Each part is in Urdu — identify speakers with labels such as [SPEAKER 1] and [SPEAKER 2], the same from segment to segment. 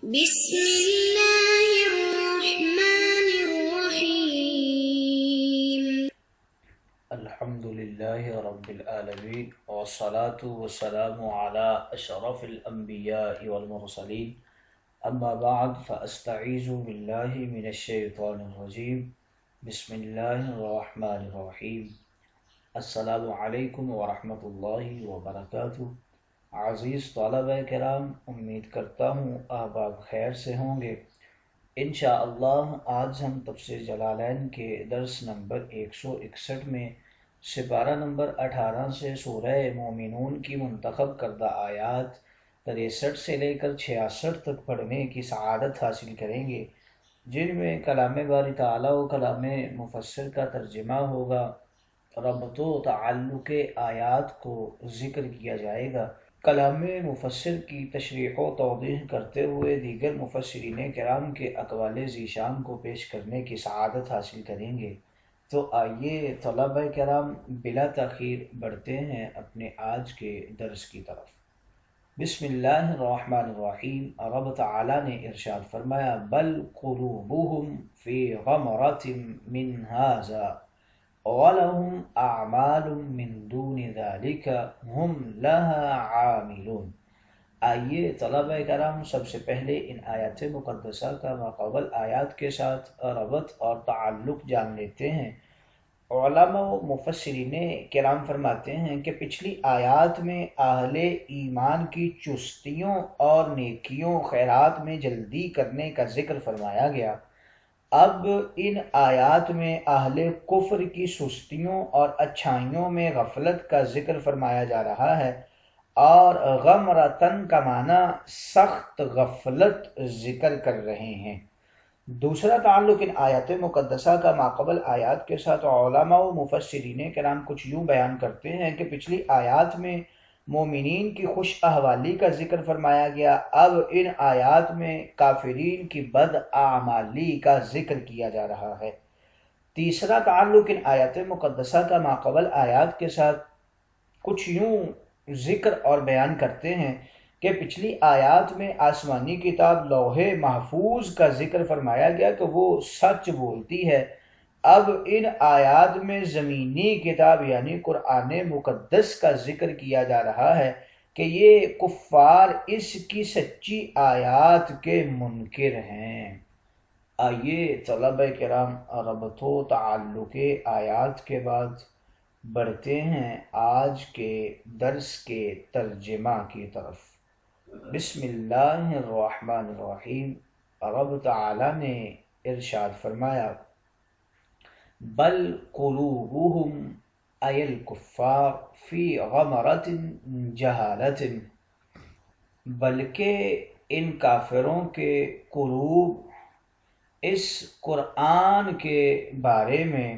[SPEAKER 1] بسم اللہ الرحمن الرحیم۔
[SPEAKER 2] الحمد للہ رب العالمین والصلاة والسلام علی اشرف الانبیاء والمرسلین اما بعد فاستعیذ باللہ من الشیطان الرجیم بسم اللہ الرحمن الرحیم۔ السلام علیکم ورحمۃ اللہ وبرکاتہ۔ عزیز طلبہ کرام، امید کرتا ہوں احباب خیر سے ہوں گے۔ انشاءاللہ آج ہم تفسیر جلالین کے درس نمبر 161 میں سپارہ نمبر 18 سے سورہ مومنون کی منتخب کردہ آیات 63 سے لے کر 66 تک پڑھنے کی سعادت حاصل کریں گے، جن میں کلام باری تعالیٰ و کلام مفسر کا ترجمہ ہوگا، ربط و تعلق آیات کو ذکر کیا جائے گا، کلام مفسر کی تشریح و توضیح کرتے ہوئے دیگر مفسرین کرام کے اقوال ذیشان کو پیش کرنے کی سعادت حاصل کریں گے۔ تو آئیے طلبہ کرام بلا تاخیر بڑھتے ہیں اپنے آج کے درس کی طرف۔ بسم اللہ الرحمن الرحیم۔ رب تعالیٰ نے ارشاد فرمایا، بل قلوبہم فی غمرۃ من ھذا وَلَهُمْ أَعْمَالٌ مِّن دُونِ ذَلِكَ هُمْ لَهَا عَامِلُونَ۔ آئیے طلبہ کرام سب سے پہلے ان آیات مقدسہ کا ماقبل آیات کے ساتھ ربط اور تعلق جان لیتے ہیں۔ علماء و مفسرین کرام فرماتے ہیں کہ پچھلی آیات میں اہل ایمان کی چستیوں اور نیکیوں خیرات میں جلدی کرنے کا ذکر فرمایا گیا۔ اب ان آیات میں اہل کفر کی سستیوں اور اچھائیوں میں غفلت کا ذکر فرمایا جا رہا ہے، اور غمرتن کا معنی سخت غفلت ذکر کر رہے ہیں۔ دوسرا تعلق ان آیات مقدسہ کا ماقبل آیات کے ساتھ علماء و مفسرین کرام کچھ یوں بیان کرتے ہیں کہ پچھلی آیات میں مومنین کی خوش احوالی کا ذکر فرمایا گیا، اب ان آیات میں کافرین کی بد اعمالی کا ذکر کیا جا رہا ہے۔ تیسرا تعلق ان آیات مقدسہ کا ماقبل آیات کے ساتھ کچھ یوں ذکر اور بیان کرتے ہیں کہ پچھلی آیات میں آسمانی کتاب لوح محفوظ کا ذکر فرمایا گیا کہ وہ سچ بولتی ہے، اب ان آیات میں زمینی کتاب یعنی قرآن مقدس کا ذکر کیا جا رہا ہے کہ یہ کفار اس کی سچی آیات کے منکر ہیں۔ آئیے طلبہ کرام ربط و تعلق آیات کے بعد بڑھتے ہیں آج کے درس کے ترجمہ کی طرف۔ بسم اللہ الرحمن الرحیم۔ رب تعالی نے ارشاد فرمایا، بل قلوبہم ای الکفار فی غمرۃ جہالۃ، بلکہ ان کافروں کے قلوب اس قرآن کے بارے میں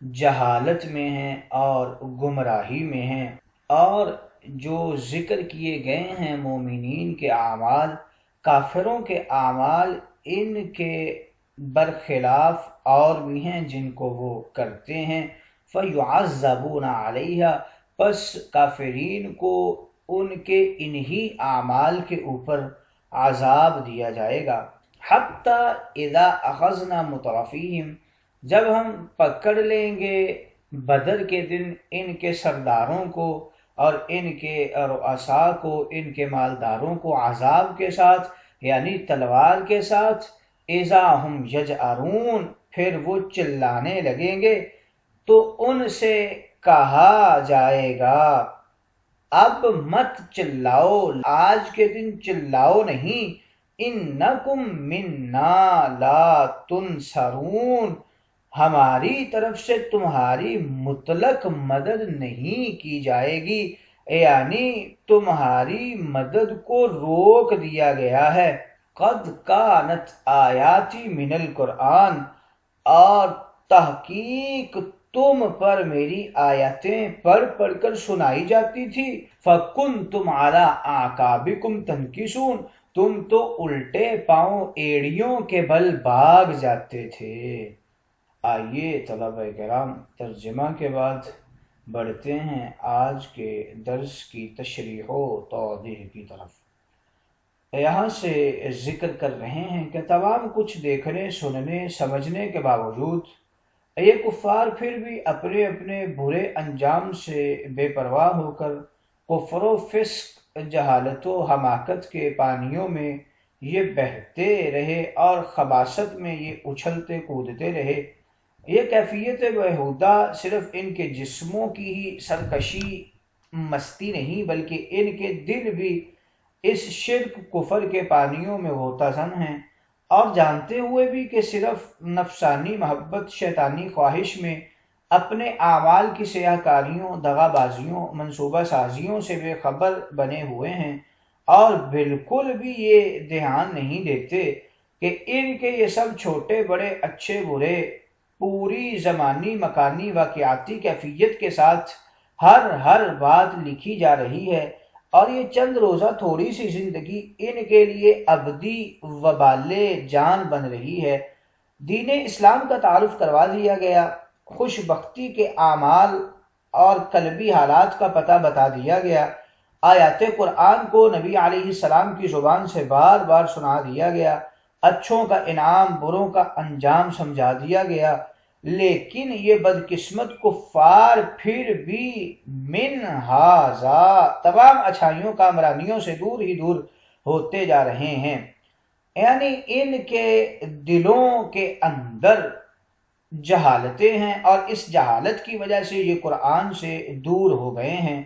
[SPEAKER 2] جہالت میں ہیں اور گمراہی میں ہیں، اور جو ذکر کیے گئے ہیں مومنین کے اعمال، کافروں کے اعمال ان کے برخلاف اور بھی ہیں جن کو وہ کرتے ہیں۔ فَيُعَذَّبُونَ عَلَيْهَا، پس کافرین کو ان کے انہی اعمال کے اوپر عذاب دیا جائے گا۔ حَتَّى إِذَا أَخَذْنَا مُتْرَفِيهِمْ، جب ہم پکڑ لیں گے بدر کے دن ان کے سرداروں کو اور ان کے رؤساء کو، ان کے مالداروں کو عذاب کے ساتھ یعنی تلوار کے ساتھ، اذا ہم یجأرون، پھر وہ چلانے لگیں گے، تو ان سے کہا جائے گا اب مت چلاؤ، آج کے دن چلاؤ نہیں، انکم منا لا تنصرون، ہماری طرف سے تمہاری مطلق مدد نہیں کی جائے گی، یعنی تمہاری مدد کو روک دیا گیا ہے۔ قد کانت آیاتی من القرآن، اور تحقیق تم پر میری آیتیں پڑھ پڑھ کر سنائی جاتی تھی، فَكُنْتُمْ عَلَىٰ أَعْقَابِكُمْ تَنْكِصُونَ، تم تو الٹے پاؤں ایڑیوں کے بل بھاگ جاتے تھے۔ آئیے طلبہ کرام ترجمہ کے بعد بڑھتے ہیں آج کے درس کی تشریح و توضیح کی طرف۔ یہاں سے ذکر کر رہے ہیں کہ تمام کچھ دیکھنے سننے سمجھنے کے باوجود یہ کفار پھر بھی اپنے اپنے برے انجام سے بے پرواہ ہو کر کفر و فسق جہالت و حماقت کے پانیوں میں یہ بہتے رہے اور خباثت میں یہ اچھلتے کودتے رہے۔ یہ کیفیت بیہودہ صرف ان کے جسموں کی ہی سرکشی مستی نہیں بلکہ ان کے دل بھی اس شرک کفر کے پانیوں میں غوطہ زن ہیں، اور جانتے ہوئے بھی کہ صرف نفسانی محبت شیطانی خواہش میں اپنے اعمال کی سیاہ کاریوں دغا بازیوں منصوبہ سازیوں سے بے خبر بنے ہوئے ہیں، اور بالکل بھی یہ دھیان نہیں دیتے کہ ان کے یہ سب چھوٹے بڑے اچھے برے پوری زمانی مکانی واقعاتی کیفیت کے ساتھ ہر بات لکھی جا رہی ہے، اور یہ چند روزہ تھوڑی سی زندگی ان کے لیے ابدی وبال جان بن رہی ہے۔ دین اسلام کا تعارف کروا دیا گیا، خوش بختی کے اعمال اور قلبی حالات کا پتہ بتا دیا گیا، آیات قرآن کو نبی علیہ السلام کی زبان سے بار بار سنا دیا گیا، اچھوں کا انعام بروں کا انجام سمجھا دیا گیا، لیکن یہ بدقسمت کفار پھر بھی من ہذا تمام اچھائیوں کامرانیوں سے دور ہی دور ہوتے جا رہے ہیں، یعنی ان کے دلوں کے اندر جہالتیں ہیں اور اس جہالت کی وجہ سے یہ قرآن سے دور ہو گئے ہیں۔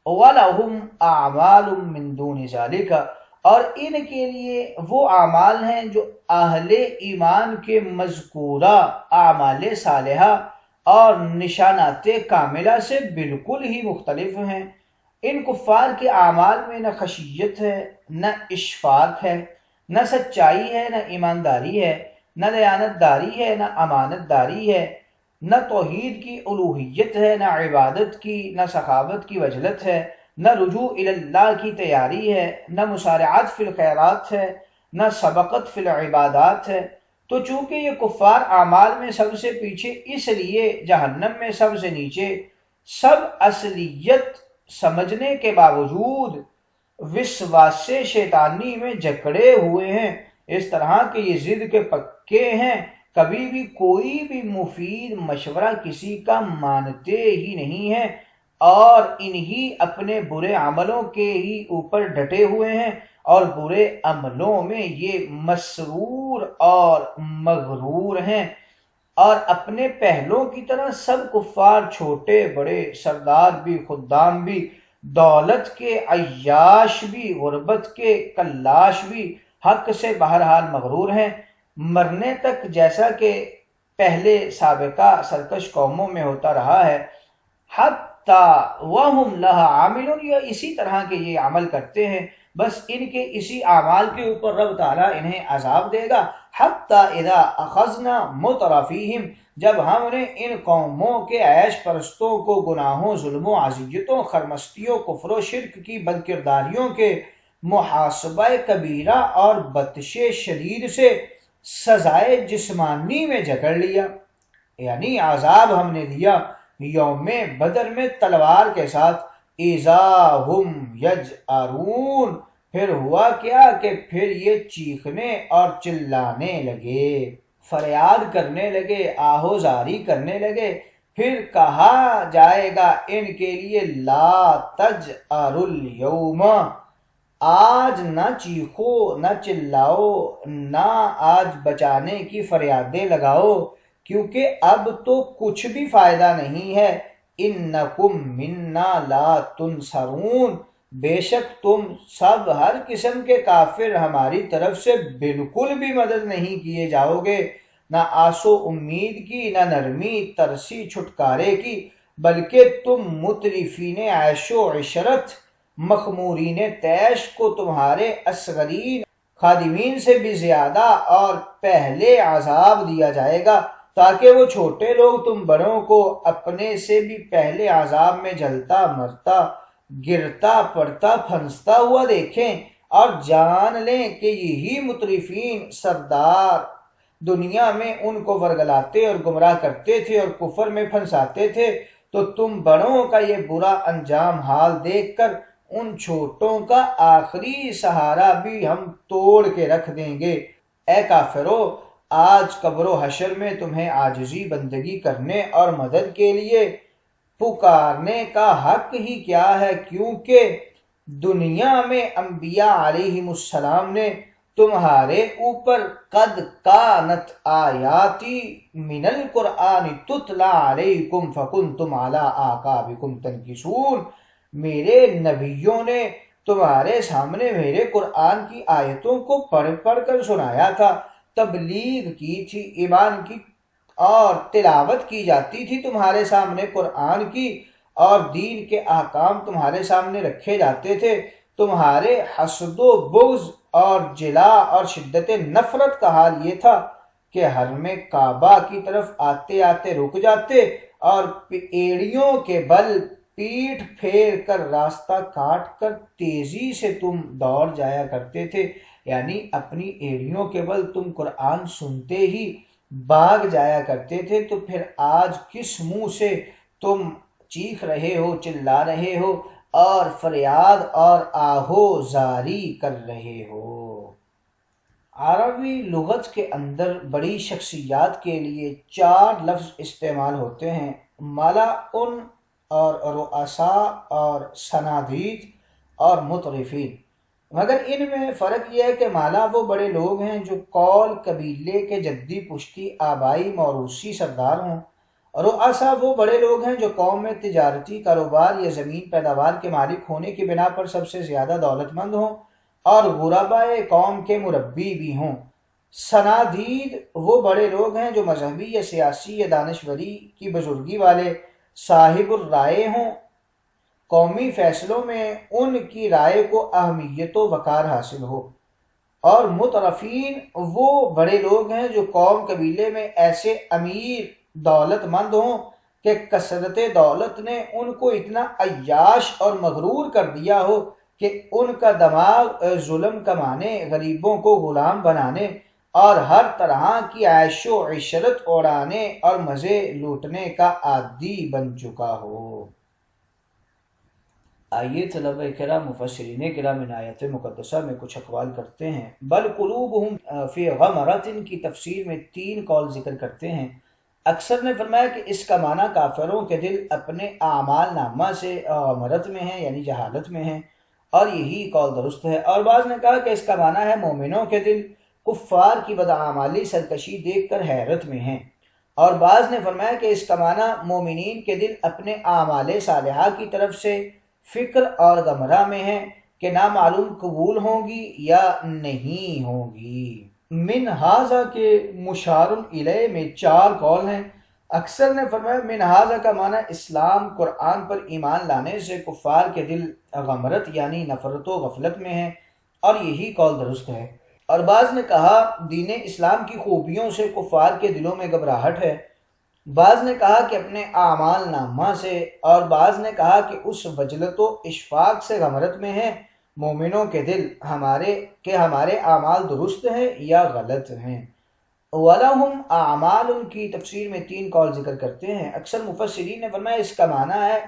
[SPEAKER 2] وَلَهُمْ أَعْمَالٌ مِّن دُونِ ذَلِكَ، اور ان کے لیے وہ اعمال ہیں جو اہل ایمان کے مذکورہ اعمال صالحہ اور نشانات کاملہ سے بالکل ہی مختلف ہیں۔ ان کفار کے اعمال میں نہ خشیت ہے، نہ اشفاق ہے، نہ سچائی ہے، نہ ایمانداری ہے، نہ دیانت داری ہے، نہ امانت داری ہے، نہ توحید کی الوہیت ہے، نہ عبادت کی، نہ سخاوت کی وجلت ہے، نہ رجوع الی اللہ کی تیاری ہے، نہ مسارعات فی الخیرات ہے، نہ سبقت فی العبادات ہے۔ تو چونکہ یہ کفار اعمال میں سب سے پیچھے، اس لیے جہنم میں سب سے نیچے، سب اصلیت سمجھنے کے باوجود وسواس شیطانی میں جکڑے ہوئے ہیں، اس طرح کہ یہ ضد کے پکے ہیں، کبھی بھی کوئی بھی مفید مشورہ کسی کا مانتے ہی نہیں ہیں، اور انہی اپنے برے عملوں کے ہی اوپر ڈٹے ہوئے ہیں، اور برے عملوں میں یہ مسرور اور مغرور ہیں۔ اور اپنے پہلوں کی طرح سب کفار چھوٹے بڑے سردار بھی خدام بھی دولت کے عیاش بھی غربت کے کلاش بھی حق سے بہرحال مغرور ہیں، مرنے تک جیسا کہ پہلے سابقہ سرکش قوموں میں ہوتا رہا ہے۔ حتیٰ وَهُمْ لَهَا عَامِلُونَ، یہ اسی طرح کے یہ عمل کرتے ہیں، بس ان کے اسی اعمال کے اوپر رب تعالیٰ انہیں عذاب دے گا۔ حتیٰ اذا اخذنا مترفیہم، جب ہم نے ان قوموں کے عیش پرستوں کو گناہوں ظلموں عصیتوں خرمستیوں کفر و شرک کی بدکرداریوں کے محاسبہ کبیرہ اور بطش شدید سے سزائے جسمانی میں جکڑ لیا، یعنی عذاب ہم نے دیا یوم بدر میں تلوار کے ساتھ۔ اذا ہم یجأرون، پھر ہوا کیا کہ پھر یہ چیخنے اور چلانے لگے، فریاد کرنے لگے، آہوزاری کرنے لگے۔ پھر کہا جائے گا ان کے لیے لا تجأروا اليوم، آج نہ چیخو نہ چلاؤ، نہ آج بچانے کی فریادیں لگاؤ، کیونکہ اب تو کچھ بھی فائدہ نہیں ہے۔ انکم منا لا تنصرون، بے شک تم سب ہر قسم کے کافر ہماری طرف سے بالکل بھی مدد نہیں کیے جاؤ گے، نہ آس و امید کی، نہ نرمی ترسی چھٹکارے کی، بلکہ تم مترفین عیش و عشرت مخمورین تیش کو تمہارے اصغرین خادمین سے بھی زیادہ اور پہلے عذاب دیا جائے گا، تاکہ وہ چھوٹے لوگ تم بڑوں کو اپنے سے بھی پہلے عذاب میں جلتا مرتا گرتا پڑتا پھنستا ہوا دیکھیں، اور جان لیں کہ یہی مترفین سردار دنیا میں ان کو ورگلاتے اور گمراہ کرتے تھے اور کفر میں پھنساتے تھے، تو تم بڑوں کا یہ برا انجام حال دیکھ کر ان چھوٹوں کا آخری سہارا بھی ہم توڑ کے رکھ دیں گے۔ اے کافرو، آج قبر و حشر میں تمہیں عاجزی بندگی کرنے اور مدد کے لیے پکارنے کا حق ہی کیا ہے، کیونکہ دنیا میں انبیاء علیہم السلام نے تمہارے اوپر قد کانت آیاتی من القرآن تتلا علیکم فکنتم علی اعقابکم تنکسون، میرے نبیوں نے تمہارے سامنے میرے قرآن کی آیتوں کو پڑھ پڑھ کر سنایا تھا، تبلیغ کی تھی ایمان کی، اور تلاوت کی جاتی تھی تمہارے سامنے قرآن کی، اور دین کے احکام تمہارے سامنے رکھے جاتے تھے۔ تمہارے حسد و بغض اور جلا اور شدت نفرت کا حال یہ تھا کہ حرم کعبہ کی طرف آتے آتے رک جاتے اور ایڑیوں کے بل پیٹھ پھیر کر راستہ کاٹ کر تیزی سے تم دوڑ جایا کرتے تھے، یعنی اپنی ایڑیوں کے بل تم قرآن سنتے ہی بھاگ جایا کرتے تھے، تو پھر آج کس منہ سے تم چیخ رہے ہو، چلا رہے ہو اور فریاد اور آہو زاری کر رہے ہو؟ عربی لغت کے اندر بڑی شخصیات کے لیے 4 لفظ استعمال ہوتے ہیں، ملعن اور رؤساء اور صنادید اور مترفین، مگر ان میں فرق یہ ہے کہ مالا وہ بڑے لوگ ہیں جو قول قبیلے کے جدی پشتی آبائی موروثی سردار ہوں، رؤساء وہ بڑے لوگ ہیں جو قوم میں تجارتی کاروبار یا زمین پیداوار کے مالک ہونے کی بنا پر سب سے زیادہ دولت مند ہوں اور غربائے قوم کے مربی بھی ہوں۔ صنادید وہ بڑے لوگ ہیں جو مذہبی یا سیاسی یا دانشوری کی بزرگی والے صاحب الرائے ہوں، قومی فیصلوں میں ان کی رائے کو اہمیت و وقار حاصل ہو۔ اور مترفین وہ بڑے لوگ ہیں جو قوم قبیلے میں ایسے امیر دولت مند ہوں کہ کثرت دولت نے ان کو اتنا عیاش اور مغرور کر دیا ہو کہ ان کا دماغ ظلم کمانے، غریبوں کو غلام بنانے اور ہر طرح کی عیش و عشرت اڑانے اور مزے لوٹنے کا عادی بن چکا ہو۔ آئیے طلبہ کرام مفسرین کرام ان آیت مقدسہ میں کچھ اقوال کرتے ہیں۔ بل قلوبہم فی غمرۃ کی تفسیر میں 3 قول ذکر کرتے ہیں۔ اکثر نے فرمایا کہ اس کا معنی کافروں کے دل اپنے اعمال نامہ سے غمرت میں ہیں، یعنی جہالت میں ہیں، اور یہی قول درست ہے۔ اور بعض نے کہا کہ اس کا معنی ہے مومنوں کے دل کفار کی بدعمالی سرکشی دیکھ کر حیرت میں ہیں، اور بعض نے فرمایا کہ اس کا معنی مومنین کے دل اپنے اعمال صالحہ کی طرف سے فکر اور غمرہ میں ہیں کہ نامعلوم قبول ہوں گی یا نہیں ہوں گی۔ من ھذا کے مشار الیہ میں 4 قول ہیں۔ اکثر نے فرمایا من ھذا کا معنی اسلام قرآن پر ایمان لانے سے کفار کے دل غمرت یعنی نفرت و غفلت میں ہیں، اور یہی قول درست ہے۔ اور بعض نے کہا دین اسلام کی خوبیوں سے کفار کے دلوں میں گھبراہٹ ہے، بعض نے کہا کہ اپنے اعمال نامہ سے، اور بعض نے کہا کہ اس وجلت و اشفاق سے غمرت میں ہیں مومنوں کے دل ہمارے اعمال درست ہیں یا غلط ہیں۔ وَلَهُمْ اعمال کی تفسیر میں 3 قول ذکر کرتے ہیں۔ اکثر مفسرین نے فرمایا اس کا معنی ہے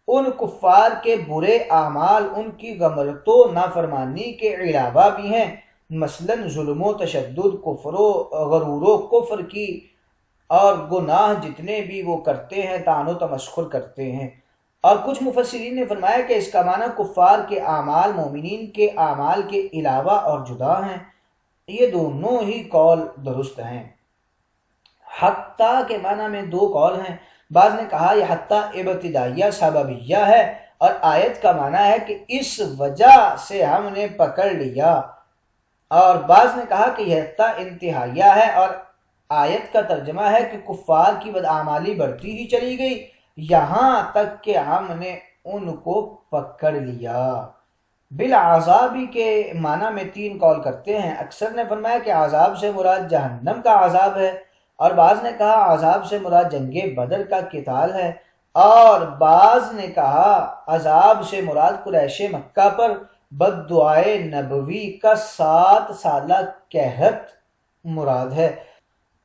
[SPEAKER 2] ان کفار کے برے اعمال ان کی غمرت و نافرمانی کے علاوہ بھی ہیں، مثلا ظلم و تشدد، کفر و غرور و کفر کی اور گناہ جتنے بھی وہ کرتے ہیں، طعن و تمسخر کرتے ہیں۔ اور کچھ مفسرین نے فرمایا کہ اس کا معنی کفار کے اعمال مومنین کے اعمال کے علاوہ اور جدا ہیں۔ یہ دونوں ہی قول درست ہیں۔ حتیٰ کے معنی میں 2 قول ہیں۔ بعض نے کہا یہ حتیٰ ابتدائیہ سببیہ ہے، اور آیت کا معنی ہے کہ اس وجہ سے ہم نے پکڑ لیا، اور بعض نے کہا کہ یہ حتیٰ انتہائیہ ہے، اور آیت کا ترجمہ ہے کہ کفار کی بدعمالی بڑھتی ہی چلی گئی یہاں تک کہ ہم نے ان کو پکڑ لیا۔ بالعذابی کے معنی میں 3 قول کرتے ہیں۔ اکثر نے فرمایا کہ عذاب سے مراد جہنم کا عذاب ہے، اور بعض نے کہا عذاب سے مراد جنگ بدر کا قتال ہے، اور بعض نے کہا عذاب سے مراد قریش مکہ پر بد دعائے نبوی کا 7 سالہ قحط مراد ہے۔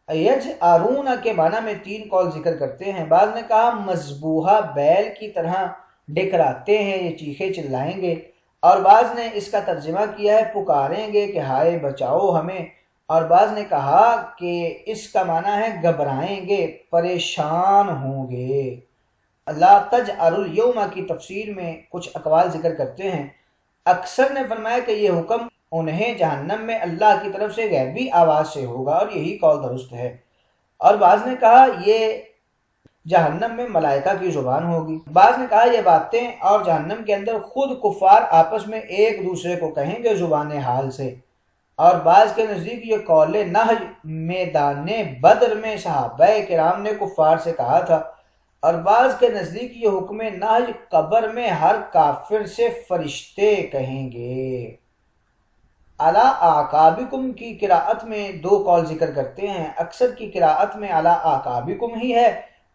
[SPEAKER 2] یجأرون کے معنی میں 3 قول ذکر کرتے ہیں۔ بعض نے کہا مذبوحہ بیل کی طرح
[SPEAKER 3] ڈکراتے ہیں، یہ چیخے چلائیں گے۔ اور بعض نے اس کا ترجمہ کیا ہے پکاریں گے کہ ہائے بچاؤ ہمیں، اور بعض نے کہا کہ اس کا معنی ہے گھبرائیں گے، پریشان ہوں گے۔ لا تجأروا اليوم کی تفسیر میں کچھ اقوال ذکر کرتے ہیں۔ اکثر نے فرمایا کہ یہ حکم انہیں جہنم میں اللہ کی طرف سے غیبی آواز سے ہوگا، اور یہی قول درست ہے۔ اور بعض نے کہا یہ جہنم میں ملائکہ کی زبان ہوگی۔ بعض نے کہا یہ باتیں اور جہنم کے اندر خود کفار آپس میں ایک دوسرے کو کہیں گے زبان حال سے۔ اور بعض کے نزدیک یہ قول نہج میدان بدر میں صحابہ کرام نے کفار سے کہا تھا، اور بعض کے نزدیک یہ حکم نہج قبر میں ہر کافر سے فرشتے کہیں گے۔ علی اعقابکم کی قراءت میں دو قول ذکر کرتے ہیں۔ اکثر کی قراءت میں علی اعقابکم ہی ہے،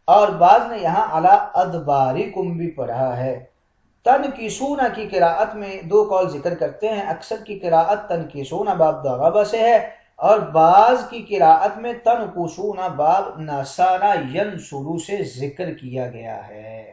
[SPEAKER 3] اور بعض نے یہاں علی ادبارکم بھی پڑھا ہے۔ تنکسون کی قراءت میں دو قول ذکر کرتے ہیں۔ اکثر کی قراءت تنکسون باب ضرب سے ہے، اور بعض کی قراءت میں تنکسون باب نصر ینصر سے ذکر کیا گیا ہے۔